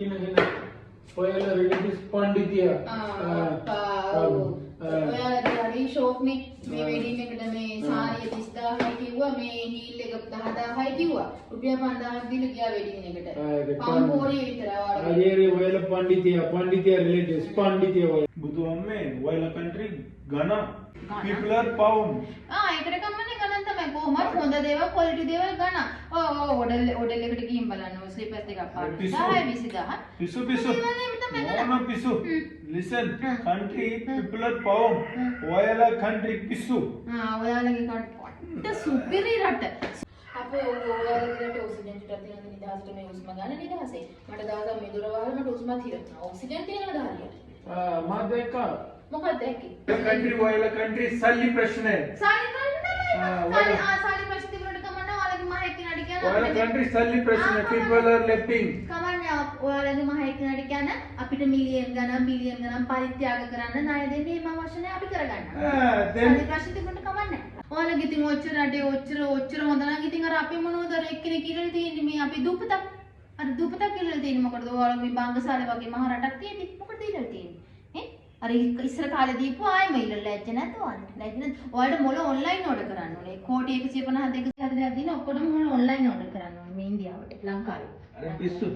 ඔයාලා රිලේටිව්ස් පඬිතිය ඔයාලගේ හරි ෂෝක් නේ මේ වෙඩින් එකට මේ සාරිය 30000යි කිව්වා මේ හීල් එක 10000යි කිව්වා රුපියල් 5000ක් දීලා ගියා වෙඩින් එකට පම්පෝරිය විතර ආවා අරේ ඔයාලා පඬිතිය රිලේටිව්ස් පඬිතිය ඔය බුදුහාමේ ඔයාලා කන්ට්‍රි ගණ people are pound ඒකට කම්මනේ ගණන් තමයි කොහොමද හොඳ දේවල් ක්වොලිටි දේවල් ගන්න ඕඩල් එකට ගිහින් බලන්න ඔය ස්ලිපර්ස් එකක් පාට 1000 20000 පිසු no පිසු listen country people are pound ඔයාලා country පිසු ඔයාලගේ කට්ට සුපිරි රට අපේ ඔයාලගේ රට ඔක්සිජන් ටිකක් තියෙනද නිදහසට මේ උස්ම ගන්න නිදහසේ මට දවසක් මෙදුර වහල මට උස්මත් හිරෙනවා ඔක්සිජන් තියෙනවද හරියට මා දැක්කා මොකක්ද දැක්කේ country ඔයාලා country සල්ලි ප්‍රශ්නේ සල්ලි ප්‍රශ්න තිබුණට කමන්න ඔයාලගේ මහ එක්කිනාට කියන්න ඔයාලා country සල්ලි ප්‍රශ්නේ people are left කමන්න ඔයාලගේ මහ එක්කිනාට කියන්න අපිට මිලියන් ගණන් බිලියන් ගණන් පරිත්‍යාග කරන්න ණය දෙන්නේ මේ අවශ්‍ය නැහැ අපි කරගන්න සල්ලි ප්‍රශ්න තිබුණට කමන්න ඔයාලගේ ඉතින් ඔච්චර රටේ ඔච්චර හොඳ නම් ඉතින් අර අපි මොනවද අර එක්කෙනෙක් කියලා තියෙන්නේ මේ අපි දුපතක් අර දුපතක් කියලා තියෙන්නේ මොකටද ඔයාලගේ මේ බංගසාලේ වගේ මහ රටක් තියෙන්නේ මොකටද ඉල්ලලා තියෙන්නේ අර ඉස්සර කාලේ දීපු ආයෙම ඉල්ලලා ලැජ්ජ නැද්ද ඔයාලට ලැජ්ජ නැද්ද ඔයාලට මොළ ඔන්ලයින් ඕඩර් කරන්න ඕනේ කෝටි 150 240ක් දින ඔක්කොම මොළ ඔන්ලයින් ඕඩර් කරන්න ඕනේ මේ ඉන්දියාවට ලංකාවේ අර පිස්සු